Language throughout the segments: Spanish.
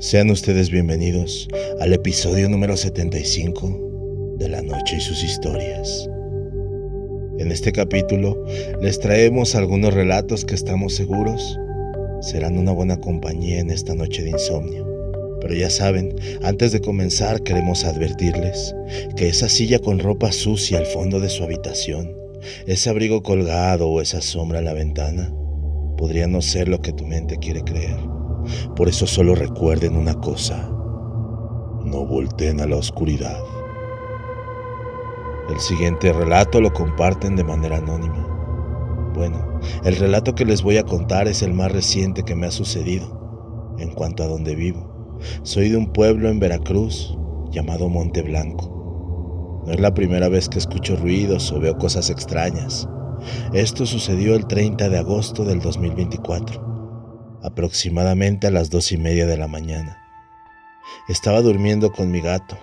Sean ustedes bienvenidos al episodio número 75 de La Noche y sus historias. En este capítulo les traemos algunos relatos que estamos seguros serán una buena compañía en esta noche de insomnio. Pero ya saben, antes de comenzar queremos advertirles que esa silla con ropa sucia al fondo de su habitación, ese abrigo colgado o esa sombra en la ventana, podría no ser lo que tu mente quiere creer. Por eso solo recuerden una cosa: no volteen a la oscuridad. El siguiente relato lo comparten de manera anónima. Bueno, el relato que les voy a contar es el más reciente que me ha sucedido. En cuanto a donde vivo, soy de un pueblo en Veracruz llamado Monte Blanco. No es la primera vez que escucho ruidos o veo cosas extrañas. Esto sucedió el 30 de agosto del 2024. Aproximadamente a las 2:30 de la mañana. Estaba durmiendo con mi gato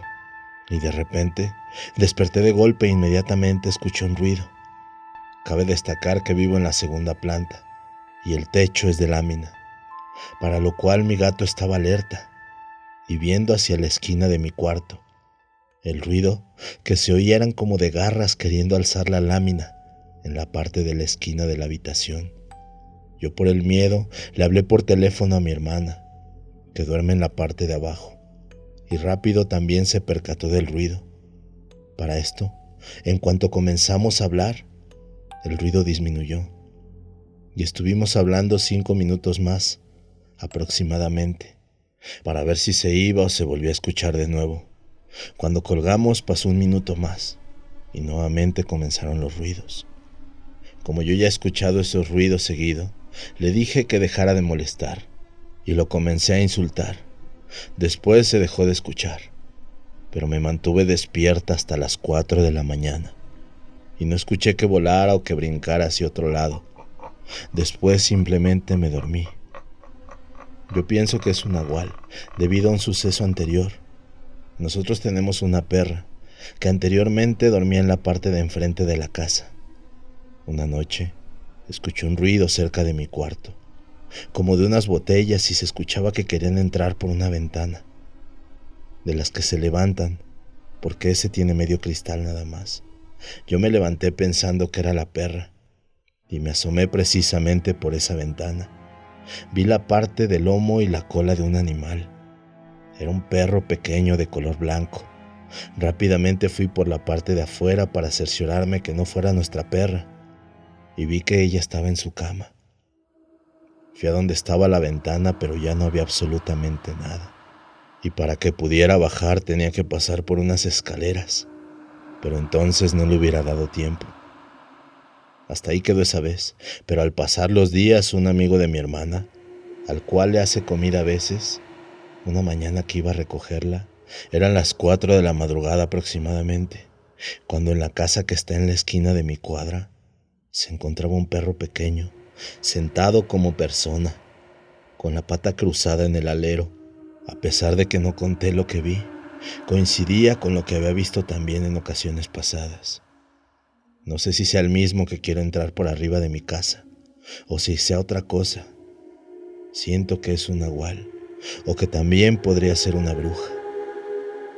y de repente desperté de golpe e inmediatamente escuché un ruido. Cabe destacar que vivo en la segunda planta y el techo es de lámina, para lo cual mi gato estaba alerta y viendo hacia la esquina de mi cuarto. El ruido que se oía eran como de garras queriendo alzar la lámina en la parte de la esquina de la habitación. Yo por el miedo le hablé por teléfono a mi hermana, que duerme en la parte de abajo, y rápido también se percató del ruido. Para esto, en cuanto comenzamos a hablar, el ruido disminuyó, y estuvimos hablando 5 minutos más, aproximadamente, para ver si se iba o se volvía a escuchar de nuevo. Cuando colgamos pasó 1 minuto más, y nuevamente comenzaron los ruidos. Como yo ya he escuchado esos ruidos seguido, le dije que dejara de molestar y lo comencé a insultar. Después se dejó de escuchar, pero me mantuve despierta hasta las 4 de la mañana y no escuché que volara o que brincara hacia otro lado. Después simplemente me dormí. Yo pienso que es un nahual debido a un suceso anterior. Nosotros tenemos una perra que anteriormente dormía en la parte de enfrente de la casa. Una noche escuché un ruido cerca de mi cuarto, como de unas botellas, y se escuchaba que querían entrar por una ventana, de las que se levantan, porque ese tiene medio cristal nada más. Yo me levanté pensando que era la perra, y me asomé precisamente por esa ventana. Vi la parte del lomo y la cola de un animal. Era un perro pequeño de color blanco. Rápidamente fui por la parte de afuera para cerciorarme que no fuera nuestra perra, y vi que ella estaba en su cama. Fui a donde estaba la ventana, pero ya no había absolutamente nada. Y para que pudiera bajar tenía que pasar por unas escaleras, pero entonces no le hubiera dado tiempo. Hasta ahí quedó esa vez, pero al pasar los días, un amigo de mi hermana, al cual le hace comida a veces, una mañana que iba a recogerla, eran las 4 de la madrugada aproximadamente, cuando en la casa que está en la esquina de mi cuadra, se encontraba un perro pequeño, sentado como persona, con la pata cruzada en el alero. A pesar de que no conté lo que vi, coincidía con lo que había visto también en ocasiones pasadas. No sé si sea el mismo que quiere entrar por arriba de mi casa, o si sea otra cosa. Siento que es un nahual, o que también podría ser una bruja.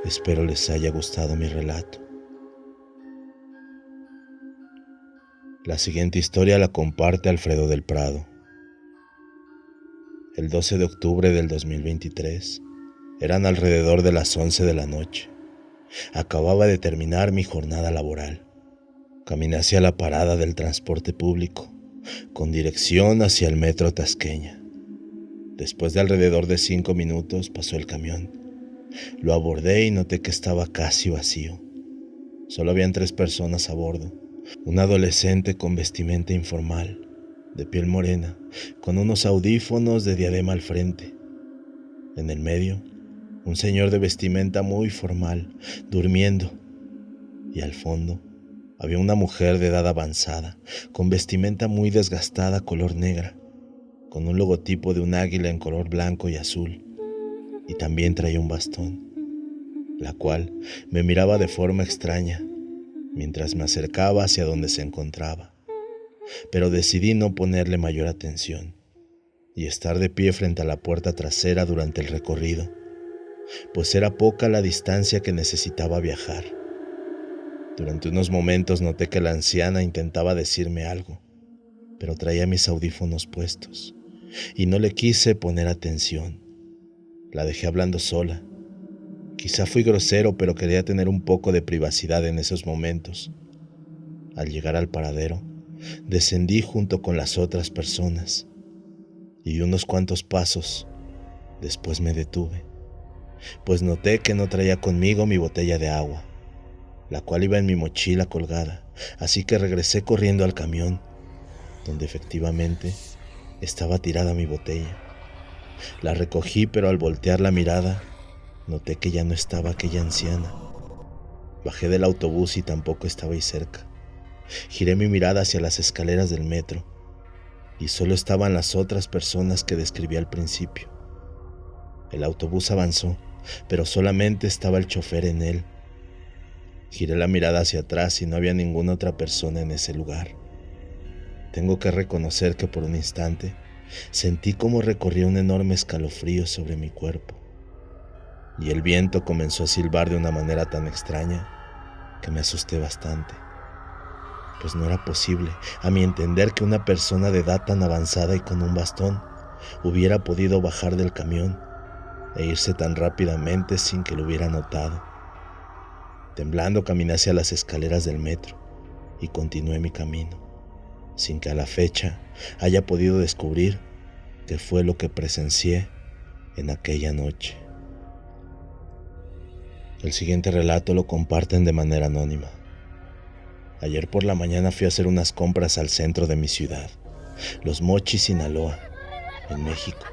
Espero les haya gustado mi relato. La siguiente historia la comparte Alfredo del Prado. El 12 de octubre del 2023, eran alrededor de las 11 de la noche. Acababa de terminar mi jornada laboral. Caminé hacia la parada del transporte público, con dirección hacia el metro Tasqueña. Después de alrededor de 5 minutos pasó el camión. Lo abordé y noté que estaba casi vacío. Solo habían 3 personas a bordo. Un adolescente con vestimenta informal, de piel morena, con unos audífonos de diadema al frente. En el medio, un señor de vestimenta muy formal, durmiendo. Y al fondo, había una mujer de edad avanzada, con vestimenta muy desgastada color negra, con un logotipo de un águila en color blanco y azul, y también traía un bastón, la cual me miraba de forma extraña, mientras me acercaba hacia donde se encontraba, pero decidí no ponerle mayor atención y estar de pie frente a la puerta trasera durante el recorrido, pues era poca la distancia que necesitaba viajar. Durante unos momentos noté que la anciana intentaba decirme algo, pero traía mis audífonos puestos y no le quise poner atención. La dejé hablando sola. Quizá fui grosero, pero quería tener un poco de privacidad en esos momentos. Al llegar al paradero, descendí junto con las otras personas y di unos cuantos pasos. Después me detuve, pues noté que no traía conmigo mi botella de agua, la cual iba en mi mochila colgada, así que regresé corriendo al camión, donde efectivamente estaba tirada mi botella. La recogí, pero al voltear la mirada, noté que ya no estaba aquella anciana. Bajé del autobús y tampoco estaba ahí cerca. Giré mi mirada hacia las escaleras del metro y solo estaban las otras personas que describí al principio. El autobús avanzó, pero solamente estaba el chofer en él. Giré la mirada hacia atrás y no había ninguna otra persona en ese lugar. Tengo que reconocer que por un instante sentí como recorría un enorme escalofrío sobre mi cuerpo, y el viento comenzó a silbar de una manera tan extraña que me asusté bastante, pues no era posible, a mi entender, que una persona de edad tan avanzada y con un bastón hubiera podido bajar del camión e irse tan rápidamente sin que lo hubiera notado. Temblando caminé hacia las escaleras del metro y continué mi camino, sin que a la fecha haya podido descubrir qué fue lo que presencié en aquella noche. El siguiente relato lo comparten de manera anónima. Ayer por la mañana fui a hacer unas compras al centro de mi ciudad, Los Mochis, Sinaloa, en México.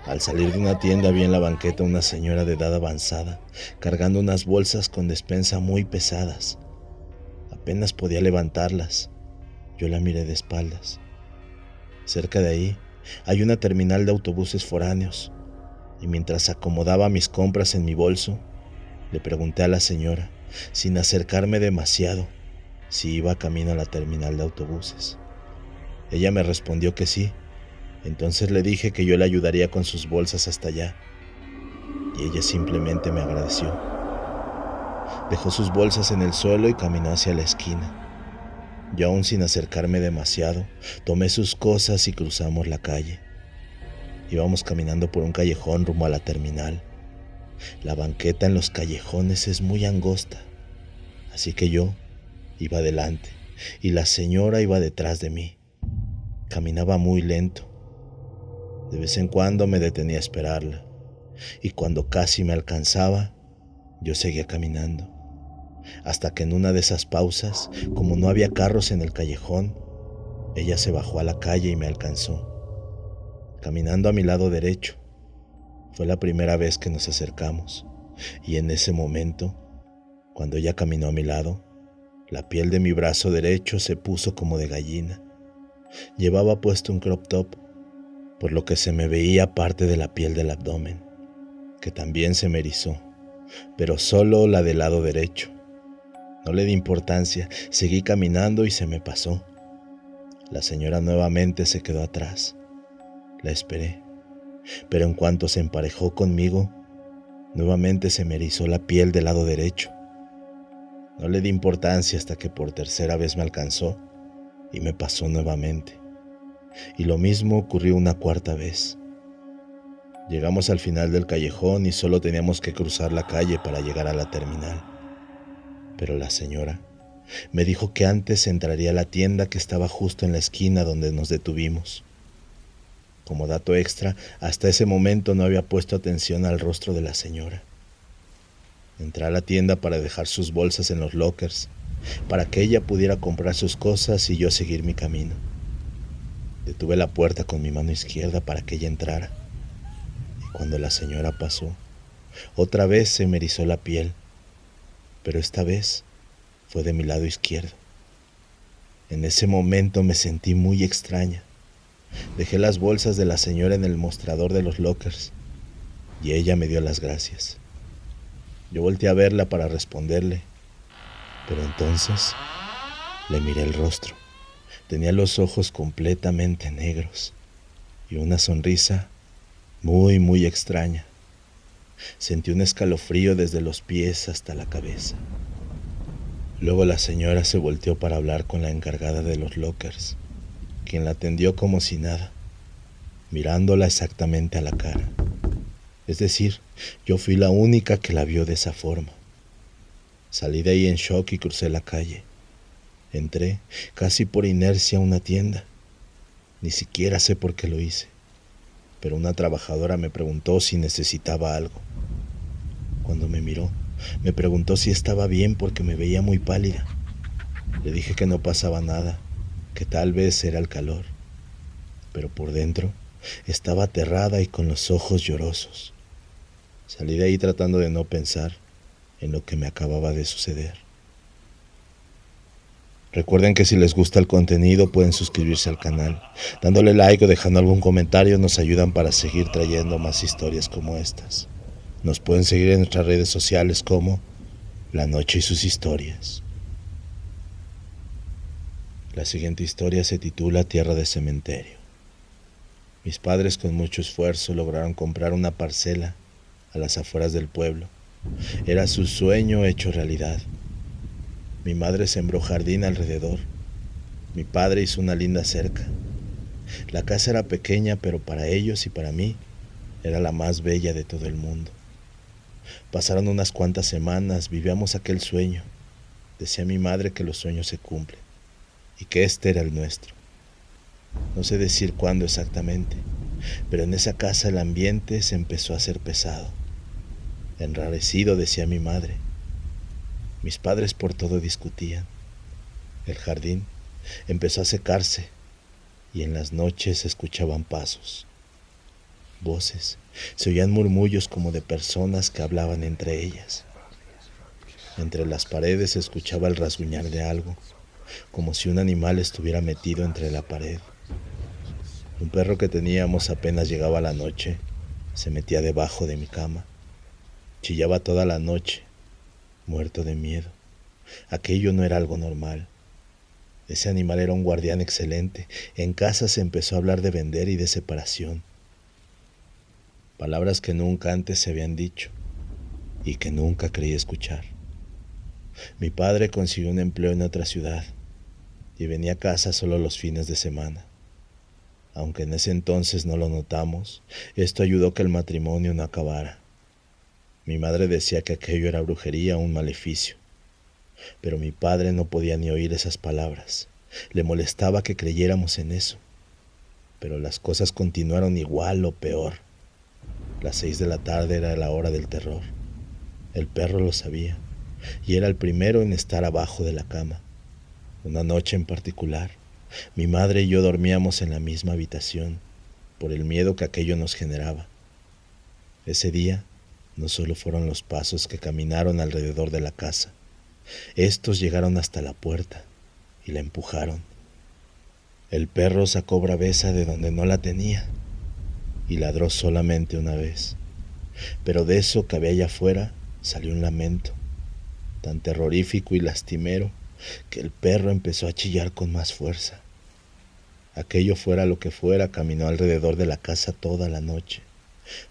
Al salir de una tienda vi en la banqueta una señora de edad avanzada, cargando unas bolsas con despensa muy pesadas. Apenas podía levantarlas. Yo la miré de espaldas. Cerca de ahí hay una terminal de autobuses foráneos, y mientras acomodaba mis compras en mi bolso, le pregunté a la señora, sin acercarme demasiado, si iba camino a la terminal de autobuses. Ella me respondió que sí. Entonces le dije que yo le ayudaría con sus bolsas hasta allá, y ella simplemente me agradeció. Dejó sus bolsas en el suelo y caminó hacia la esquina. Yo, aún sin acercarme demasiado, tomé sus cosas y cruzamos la calle. Íbamos caminando por un callejón rumbo a la terminal. La banqueta en los callejones es muy angosta, así que yo iba adelante y la señora iba detrás de mí. Caminaba muy lento. De vez en cuando me detenía a esperarla, y cuando casi me alcanzaba, yo seguía caminando, hasta que en una de esas pausas, como no había carros en el callejón, ella se bajó a la calle y me alcanzó, caminando a mi lado derecho. Fue la primera vez que nos acercamos, y en ese momento, cuando ella caminó a mi lado, la piel de mi brazo derecho se puso como de gallina. Llevaba puesto un crop top, por lo que se me veía parte de la piel del abdomen, que también se me erizó, pero solo la del lado derecho. No le di importancia, seguí caminando y se me pasó. La señora nuevamente se quedó atrás. La esperé, pero en cuanto se emparejó conmigo, nuevamente se me erizó la piel del lado derecho. No le di importancia hasta que por tercera vez me alcanzó y me pasó nuevamente. Y lo mismo ocurrió una cuarta vez. Llegamos al final del callejón y solo teníamos que cruzar la calle para llegar a la terminal. Pero la señora me dijo que antes entraría a la tienda que estaba justo en la esquina donde nos detuvimos. Como dato extra, hasta ese momento no había puesto atención al rostro de la señora. Entré a la tienda para dejar sus bolsas en los lockers, para que ella pudiera comprar sus cosas y yo seguir mi camino. Detuve la puerta con mi mano izquierda para que ella entrara, y cuando la señora pasó, otra vez se me erizó la piel, pero esta vez fue de mi lado izquierdo. En ese momento me sentí muy extraña. Dejé las bolsas de la señora en el mostrador de los lockers, y ella me dio las gracias. Yo volteé a verla para responderle, pero entonces le miré el rostro. Tenía los ojos completamente negros, y una sonrisa muy, muy extraña. Sentí un escalofrío desde los pies hasta la cabeza. Luego la señora se volteó para hablar con la encargada de los lockers, quien la atendió como si nada, mirándola exactamente a la cara. Es decir, yo fui la única que la vio de esa forma. Salí de ahí en shock y crucé la calle. Entré, casi por inercia, a una tienda. Ni siquiera sé por qué lo hice, pero una trabajadora me preguntó si necesitaba algo. Cuando me miró, me preguntó si estaba bien porque me veía muy pálida. Le dije que no pasaba nada, que tal vez era el calor, pero por dentro estaba aterrada y con los ojos llorosos. Salí de ahí tratando de no pensar en lo que me acababa de suceder. Recuerden que si les gusta el contenido pueden suscribirse al canal. Dándole like o dejando algún comentario nos ayudan para seguir trayendo más historias como estas. Nos pueden seguir en nuestras redes sociales como La Noche y sus historias. La siguiente historia se titula Tierra de Cementerio. Mis padres con mucho esfuerzo lograron comprar una parcela a las afueras del pueblo. Era su sueño hecho realidad. Mi madre sembró jardín alrededor. Mi padre hizo una linda cerca. La casa era pequeña, pero para ellos y para mí era la más bella de todo el mundo. Pasaron unas cuantas semanas, vivíamos aquel sueño. Decía mi madre que los sueños se cumplen y que este era el nuestro. No sé decir cuándo exactamente, pero en esa casa el ambiente se empezó a hacer pesado. Enrarecido, decía mi madre. Mis padres por todo discutían. El jardín empezó a secarse y en las noches se escuchaban pasos, voces, se oían murmullos como de personas que hablaban entre ellas. Entre las paredes se escuchaba el rasguñar de algo, como si un animal estuviera metido entre la pared. Un perro que teníamos apenas llegaba la noche, se metía debajo de mi cama. Chillaba toda la noche, muerto de miedo. Aquello no era algo normal. Ese animal era un guardián excelente. En casa se empezó a hablar de vender y de separación. Palabras que nunca antes se habían dicho y que nunca creí escuchar. Mi padre consiguió un empleo en otra ciudad y venía a casa solo los fines de semana. Aunque en ese entonces no lo notamos, esto ayudó a que el matrimonio no acabara. Mi madre decía que aquello era brujería o un maleficio, pero mi padre no podía ni oír esas palabras. Le molestaba que creyéramos en eso, pero las cosas continuaron igual o peor. Las 6 de la tarde era la hora del terror. El perro lo sabía y era el primero en estar abajo de la cama. Una noche en particular, mi madre y yo dormíamos en la misma habitación por el miedo que aquello nos generaba. Ese día no solo fueron los pasos que caminaron alrededor de la casa, estos llegaron hasta la puerta y la empujaron. El perro sacó braveza de donde no la tenía y ladró solamente una vez, pero de eso que había allá afuera salió un lamento tan terrorífico y lastimero que el perro empezó a chillar con más fuerza. Aquello fuera lo que fuera, caminó alrededor de la casa toda la noche,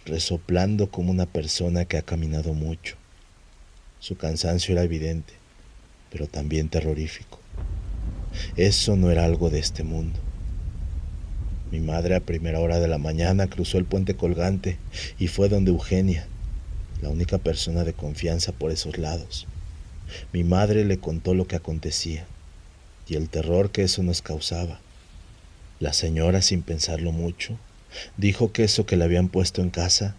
resoplando como una persona que ha caminado mucho. Su cansancio era evidente, pero también terrorífico. Eso no era algo de este mundo. Mi madre a primera hora de la mañana cruzó el puente colgante y fue donde Eugenia, la única persona de confianza por esos lados. Mi madre le contó lo que acontecía y el terror que eso nos causaba. La señora, sin pensarlo mucho, dijo que eso que le habían puesto en casa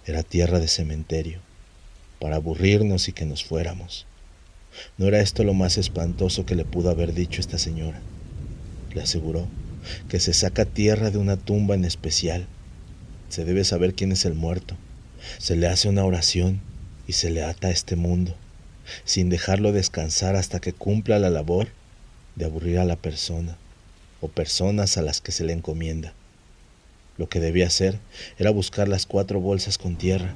era tierra de cementerio, para aburrirnos y que nos fuéramos. No era esto lo más espantoso que le pudo haber dicho esta señora. Le aseguró que se saca tierra de una tumba en especial. Se debe saber quién es el muerto. Se le hace una oración y se le ata a este mundo, sin dejarlo descansar hasta que cumpla la labor de aburrir a la persona o personas a las que se le encomienda. Lo que debía hacer era buscar las 4 bolsas con tierra.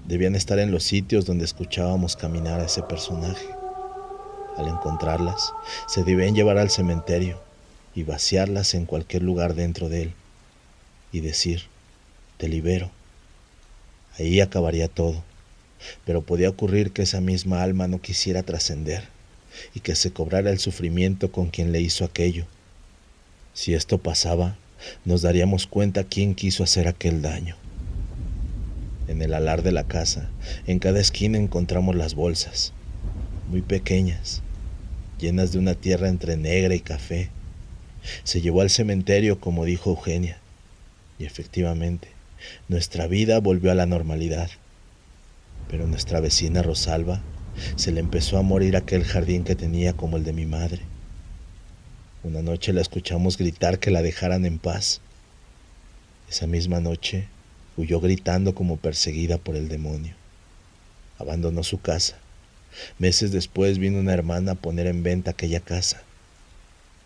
Debían estar en los sitios donde escuchábamos caminar a ese personaje. Al encontrarlas, se debían llevar al cementerio y vaciarlas en cualquier lugar dentro de él. y decir, te libero. Ahí acabaría todo, pero podía ocurrir que esa misma alma no quisiera trascender y que se cobrara el sufrimiento con quien le hizo aquello. Si esto pasaba, nos daríamos cuenta quién quiso hacer aquel daño. En el alar de la casa, en cada esquina encontramos las bolsas, muy pequeñas, llenas de una tierra entre negra y café. Se llevó al cementerio, como dijo Eugenia, y efectivamente, nuestra vida volvió a la normalidad. Pero nuestra vecina Rosalba se le empezó a morir aquel jardín que tenía como el de mi madre. Una noche la escuchamos gritar que la dejaran en paz. Esa misma noche huyó gritando como perseguida por el demonio. Abandonó su casa. Meses después vino una hermana a poner en venta aquella casa.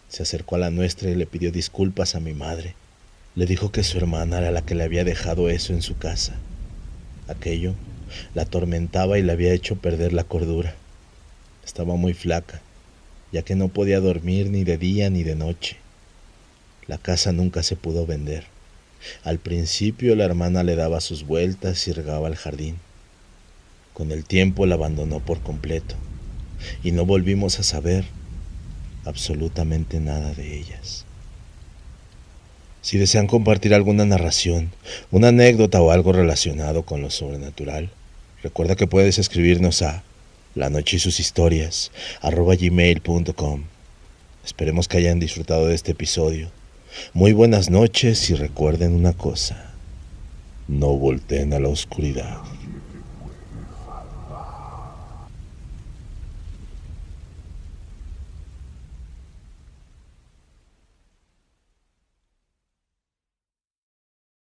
Se acercó a la nuestra y le pidió disculpas a mi madre. Le dijo que su hermana era la que le había dejado eso en su casa. Aquello la atormentaba y le había hecho perder la cordura. Estaba muy flaca, ya que no podía dormir ni de día ni de noche. La casa nunca se pudo vender. Al principio la hermana le daba sus vueltas y regaba el jardín. Con el tiempo la abandonó por completo y no volvimos a saber absolutamente nada de ellas. Si desean compartir alguna narración, una anécdota o algo relacionado con lo sobrenatural, recuerda que puedes escribirnos a lanochesysushistorias@gmail.com. Esperemos que hayan disfrutado de este episodio. Muy buenas noches y recuerden una cosa, no volteen a la oscuridad.